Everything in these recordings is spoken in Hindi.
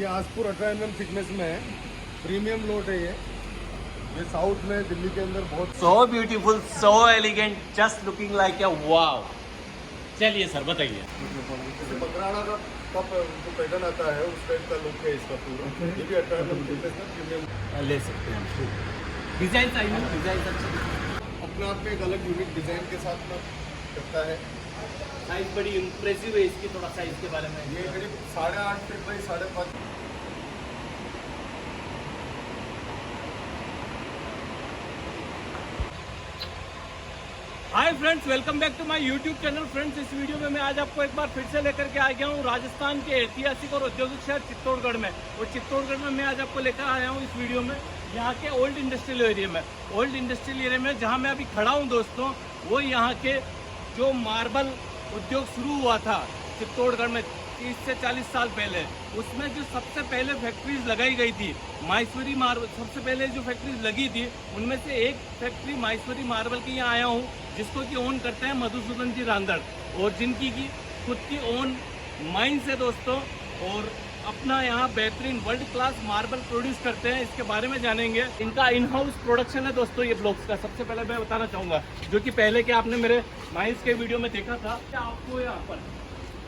ये आसपुर 18 mm थिकनेस में है, प्रीमियम लोट है ये साउथ में दिल्ली के अंदर बहुत so beautiful, so elegant, just looking like a wow. चलिए सर बताइए। जैसे बकराना का जो पैटर्न आता है उस टाइप का लुक है इसका पूरा। ये भी 18 mm थिकनेस में प्रीमियम ले सकते हैं हम। डिजाइन चाहिए, डिजाइन अच्छा, अपने आप में एक अलग यूनिक डिजाइन के साथ में करता है। साइज बड़ी इम्प्रेसिव है इसकी। थोड़ा साइज के बारे में ये करीब 8.5 feet by 5.5। Hi friends, welcome back to my YouTube channel. Friends, इस वीडियो में मैं आज आपको एक बार फिर से लेकर के आ गया हूँ राजस्थान के ऐतिहासिक और औद्योगिक शहर चित्तौड़गढ़ में। और चित्तौड़गढ़ में मैं आज आपको लेकर आया हूँ इस वीडियो में यहाँ के ओल्ड इंडस्ट्रियल एरिया में। ओल्ड इंडस्ट्रियल एरिया में जहाँ मैं अभी खड़ा हूँ दोस्तों, वो यहाँ के जो मार्बल उद्योग शुरू हुआ था चित्तौड़गढ़ में 30 से 40 साल पहले, उसमें जो सबसे पहले फैक्ट्रीज लगाई गई थी माहेश्वरी मार्बल, सबसे पहले जो फैक्ट्रीज लगी थी उनमें से एक फैक्ट्री माहेश्वरी मार्बल की यहाँ आया हूँ, जिसको कि ओन करते हैं मधुसूदन जी रांदड़, और जिनकी की खुद की ओन माइंस है दोस्तों, और अपना यहाँ बेहतरीन वर्ल्ड क्लास मार्बल प्रोड्यूस करते हैं। इसके बारे में जानेंगे। इनका इन हाउस प्रोडक्शन है दोस्तों ये ब्लॉक्स का। सबसे पहले मैं बताना चाहूँगा, जो कि पहले के आपने मेरे माइंस के वीडियो में देखा था, आपको यहाँ पर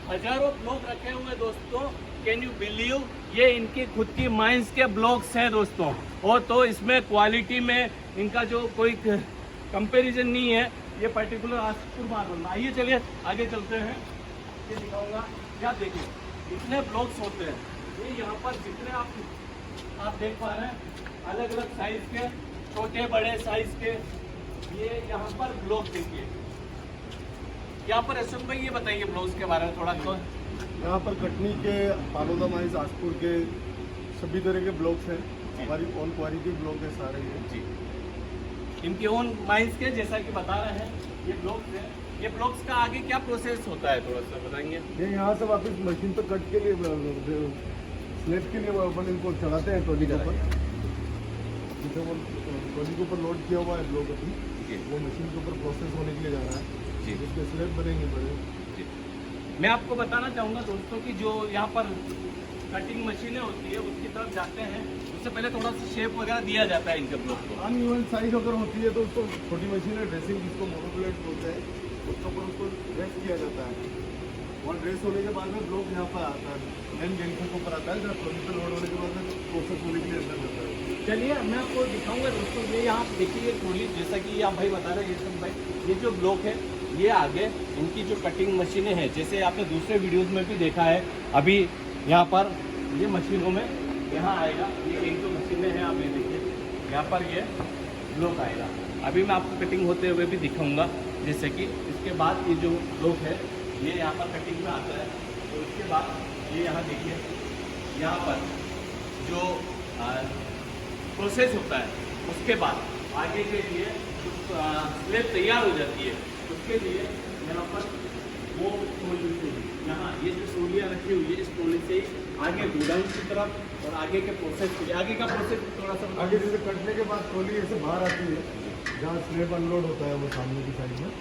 हजारों ब्लॉक रखे हुए हैं दोस्तों। कैन यू बिलीव, ये इनकी खुद की माइंस के ब्लॉक्स हैं दोस्तों। और तो इसमें क्वालिटी में इनका जो कोई कंपैरिजन नहीं है। ये पर्टिकुलर आसपुर मार्बल। आइए चलिए आगे चलते हैं, ये दिखाऊंगा। क्या देखिए, इतने ब्लॉक्स होते हैं ये यहाँ पर, जितने आप देख पा रहे हैं, अलग अलग साइज के, छोटे बड़े साइज के ये यहाँ पर ब्लॉक देखिए। यहाँ पर अशोक भाई ये बताइए ब्लॉक्स के बारे में थोड़ा। तो यहाँ पर कटनी के, पालोदा माइंस, आसपुर के सभी तरह के ब्लॉक्स हैं। हमारी ओन क्वालिटी ब्लॉक है सारे ये जी, इनके ओन माइंस के, जैसा कि बता रहे हैं ये ब्लॉक्स है। ये ब्लॉक्स का आगे क्या प्रोसेस होता है थोड़ा सा बताएंगे। ये यहाँ से वापस मशीन पर कट के लिए, स्लेब के लिए अपन इनको चढ़ाते हैं ट्रॉली के ऊपर। जिसे वो ट्रॉली के ऊपर लोड किया हुआ है ब्लॉक अभी, वो मशीन के ऊपर प्रोसेस होने के लिए जा रहा है जी। इसके स्लेब बनेंगे बड़े जी। मैं आपको बताना चाहूँगा दोस्तों कि जो यहाँ पर कटिंग मशीनें होती है उसकी तरफ जाते हैं, उससे पहले थोड़ा सा शेप वगैरह दिया जाता है इनके ब्लॉक को। अनइवन साइज अगर होती है तो उसको छोटी मशीन है ड्रेसिंग, जिसको मोनोप्लेट बोलते हैं, उसके ऊपर उसको ड्रेस किया जाता है। और ड्रेस होने के बाद में ब्लॉक यहाँ पर आता है, मेन जंक्शन के ऊपर आता है। जब ट्रॉली पर लोड होने के बाद में प्रोसेस होने के लिए अंदर जाता है। चलिए मैं आपको दिखाऊंगा दोस्तों। ये यहाँ देखिए ट्रॉली, जैसा कि आप भाई बता रहे हैं ये भाई, ये जो ब्लॉक है ये आगे इनकी जो कटिंग मशीनें हैं, जैसे आपने दूसरे वीडियोस में भी देखा है, अभी यहाँ पर ये मशीनों में यहाँ आएगा। ये एक जो मशीनें हैं आप ये देखिए, यहाँ पर ये ब्लॉक आएगा। अभी मैं आपको कटिंग होते हुए भी दिखाऊंगा, जैसे कि इसके बाद ये जो ब्लॉक है ये यहाँ पर कटिंग में आता है। तो उसके बाद ये यहाँ देखिए, यहाँ पर जो प्रोसेस होता है, उसके बाद आगे के लिए स्लेब तैयार हो जाती है। उसके लिए यहाँ पर वो ट्रॉली से, यहाँ ये जो ट्रॉलियाँ रखी हुई है, इस ट्रॉली से आगे गोडाउन की तरफ और आगे के प्रोसेस के लिए, आगे का प्रोसेस थोड़ा सा आगे जैसे कटने के बाद ट्रॉली ऐसे बाहर आती है, जहाँ स्लेब अनलोड होता है वो सामने की साइड में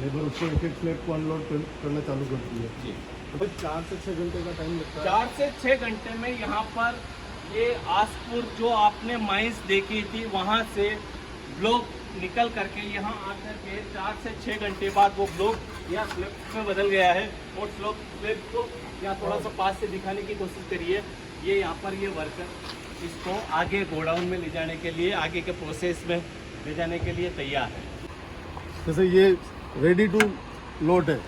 लेबर उसको एक एक स्लेब को अनलोड करना चालू करती है जी। तो 4 से 6 घंटे का टाइम लगता है। 4 से 6 घंटे में यहाँ पर ये आसपुर जो आपने माइंस देखी थी वहाँ से ब्लॉक निकल करके यहाँ आकर के 4 से 6 घंटे बाद वो ब्लॉक यहाँ स्लेब में बदल गया है। और स्लेब को यहाँ थोड़ा सा पास से दिखाने की कोशिश करिए। ये यहाँ पर ये वर्कर इसको आगे गोडाउन में ले जाने के लिए, आगे के प्रोसेस में ले जाने के लिए तैयार है। जैसे ये रेडी टू लोड है,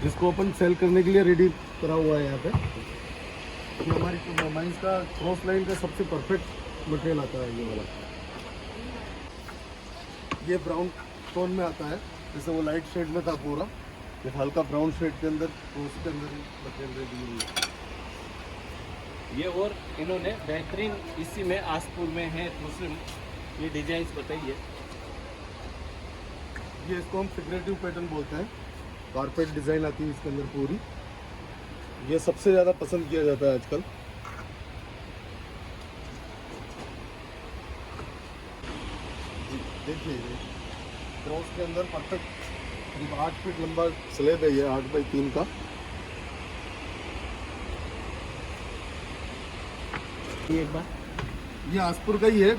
जिसको अपन सेल करने के लिए रेडी करा हुआ है यहाँ पे। ये हमारी माइंस का क्रॉस लाइन का सबसे परफेक्ट मटेरियल आता है ये वाला। ये ब्राउन टोन में आता है, जैसे वो लाइट शेड में था पूरा, ये हल्का ब्राउन शेड के अंदर, तो उसके अंदर मटेरियल रेडी हुई है ये। और इन्होंने बेहतरीन इसी में आसपुर में है दूसरे ये डिजाइन बताइए। ये इसको हम फिगरेटिव पैटर्न बोलते हैं। कारपेट डिज़ाइन आती है इसके अंदर पूरी। ये सबसे ज़्यादा पसंद किया जाता है आजकल। देखिए क्रॉस के अंदर परफेक्ट करीब 8 फीट लंबा स्लेब है ये, 8 बाई 3 का। ये एक बार ये आसपुर का ही है,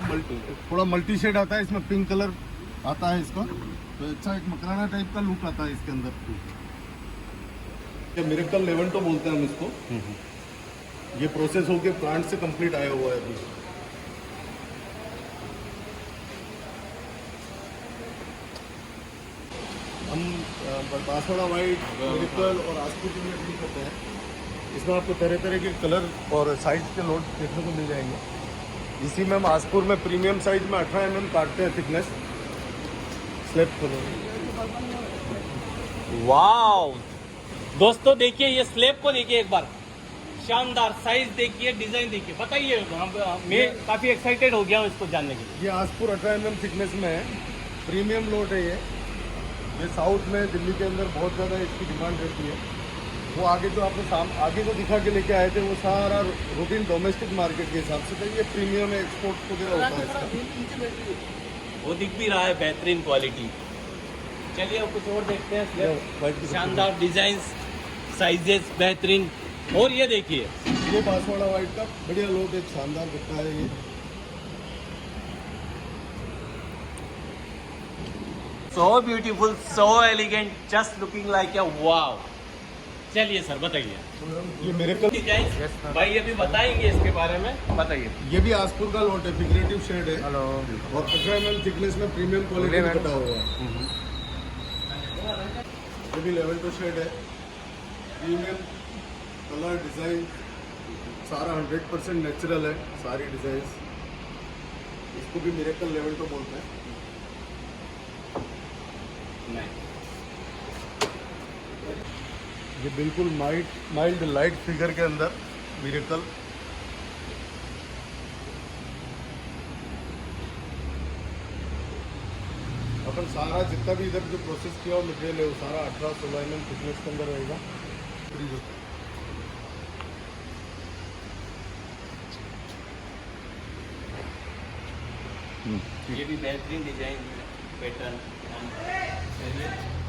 थोड़ा मल्टी शेड आता है इसमें, पिंक कलर आता है इसका, तो अच्छा एक मकराना टाइप का लुक आता है इसके अंदर। ये मिरेकल लेवेंटो बोलते हैं हम इसको। ये प्रोसेस होके प्लांट से कंप्लीट आया हुआ है अभी। हम बांसवाड़ा वाइट, मिरेकल और आसपुर के लिए डील करते हैं। इसमें आपको तरह तरह के कलर और साइज के लोड देखने को मिल जाएंगे। इसी में हम आसपुर में प्रीमियम साइज में 18 mm काटते हैं थिकनेस स्लैब खोलो। वाओ दोस्तों देखिए, ये स्लैब को देखिए एक बार, शानदार साइज देखिए, डिजाइन देखिए। बताइए, मैं काफी एक्साइटेड हो गया हूँ इसको जानने के लिए। ये आसपुर 18 mm थिकनेस में है, प्रीमियम लोड है ये साउथ में दिल्ली के अंदर बहुत ज़्यादा इसकी डिमांड रहती है। वो आगे जो आपको आगे जो दिखा के लेके आए थे वो सारा रूटीन डोमेस्टिक मार्केट के हिसाब से था। ये प्रीमियम एक्सपोर्ट वगैरह होता है इसका। वो दिख भी रहा है बेहतरीन क्वालिटी। चलिए अब कुछ और देखते हैं। शानदार डिजाइन, साइजेस बेहतरीन। और ये देखिए, ये बांसवाड़ा वाइट का बढ़िया लोड, एक शानदार दिखता है ये। So beautiful, so elegant, just looking like a wow. चलिए सर बताइए, ये मिरेकल डिजाइन भाई अभी बताएंगे इसके बारे में, बताइए। ये भी आसपुर का लोड है, फिगरेटिव शेड है। हेलो। और 18 mm थिकनेस में प्रीमियम क्वालिटी में कटा हुआ है। ये भी लेवेंटो शेड है, प्रीमियम कलर डिजाइन सारा 100% नेचुरल है, सारी डिजाइन। इसको भी मिरेकल लेवेंटो बोलते हैं। ये बिल्कुल माइल्ड लाइट फिगर के अंदर मिरेकल। अपन सारा जितना भी इधर जो प्रोसेस किया हुआ मटेरियल है वो सारा 18-16 mm थिकनेस के अंदर रहेगा। ये भी बेहतरीन डिजाइन पैटर्न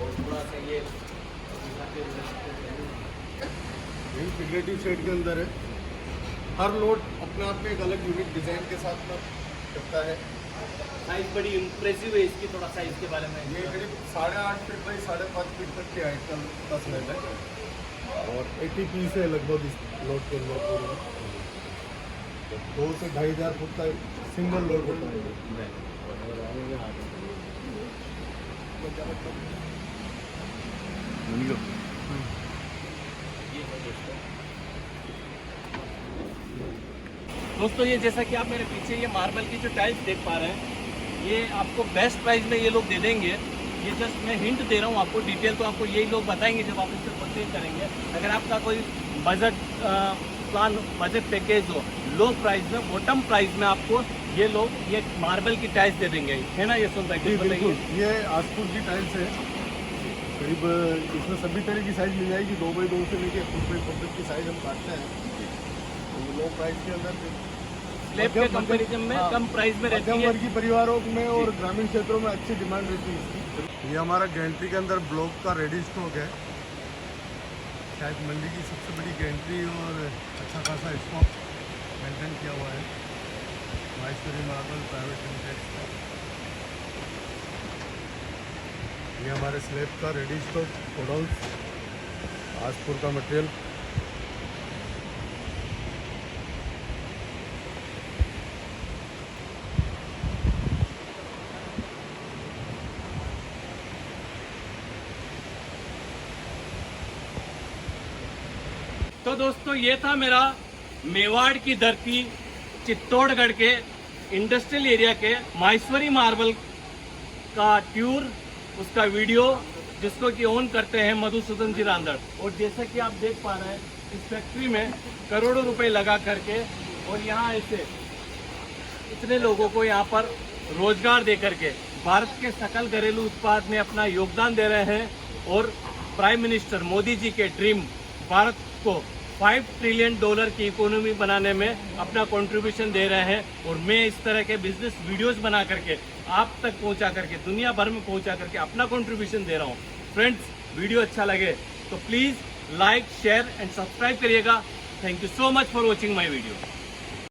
और थोड़ा सा ये फिगरेटिव शेड के अंदर है। हर लोड अपने आप में एक अलग यूनिक डिजाइन के साथ में करता है। साइज बड़ी इम्प्रेसिव है इसकी। थोड़ा साइज के बारे में, ये करीब 8.5 फीट बाई 5.5 फीट तक की हाइट का स्लैब है और 80 पीस है लगभग इस लोड के अंदर। 2 से 2,500 फुट का सिंगल लोड होता है। दोस्तों ये जैसा कि आप मेरे पीछे ये मार्बल की जो टाइल्स देख पा रहे हैं, ये आपको बेस्ट प्राइस में ये लोग दे देंगे। ये जस्ट मैं हिंट दे रहा हूँ आपको, डिटेल तो आपको यही लोग बताएंगे जब आप इससे परचेज करेंगे। अगर आपका कोई बजट प्लान, बजट पैकेज हो, लो प्राइस में, बॉटम प्राइस में आपको ये लोग ये मार्बल की टाइल्स दे देंगे, है ना ये सुन भाई? बिल्कुल, ये आसपुर की टाइल्स है। करीब इसमें सभी तरह की साइज मिल जाएगी, 2x2 से लेके 4x4 की साइज हम काटते हैं। तो लो प्राइस के अंदर स्लैब के कंपैरिजन में कम प्राइस में रहती है। वर्गीय परिवारों में और ग्रामीण क्षेत्रों में अच्छी डिमांड रहती है इसकी। ये हमारा गैंट्री के अंदर ब्लॉक का रेडी स्टॉक है, शायद मंडी की सबसे बड़ी गैंट्री और अच्छा खासा स्टॉक मेंटेन किया हुआ है। माहेश्वरी मार्बल प्राइवेट लिमिटेड का ये हमारे स्लैब का रेडी स्टॉक गोडाउन, आसपुर का मटेरियल। तो दोस्तों ये था मेरा मेवाड़ की धरती, चित्तौड़गढ़ के इंडस्ट्रियल एरिया के माहेश्वरी मार्बल का टूर, उसका वीडियो, जिसको कि ओन करते हैं मधुसूदन जी रांदड़। और जैसा कि आप देख पा रहे हैं, इस फैक्ट्री में करोड़ों रुपए लगा करके और यहाँ ऐसे इतने लोगों को यहाँ पर रोजगार दे करके भारत के सकल घरेलू उत्पाद में अपना योगदान दे रहे हैं। और प्राइम मिनिस्टर मोदी जी के ड्रीम भारत को $5 ट्रिलियन की इकोनॉमी बनाने में अपना कंट्रीब्यूशन दे रहे हैं। और मैं इस तरह के बिजनेस वीडियोस बना करके आप तक पहुंचा करके, दुनिया भर में पहुंचा करके अपना कंट्रीब्यूशन दे रहा हूं। फ्रेंड्स, वीडियो अच्छा लगे तो please like, share and subscribe करिएगा। Thank you so much for watching my video.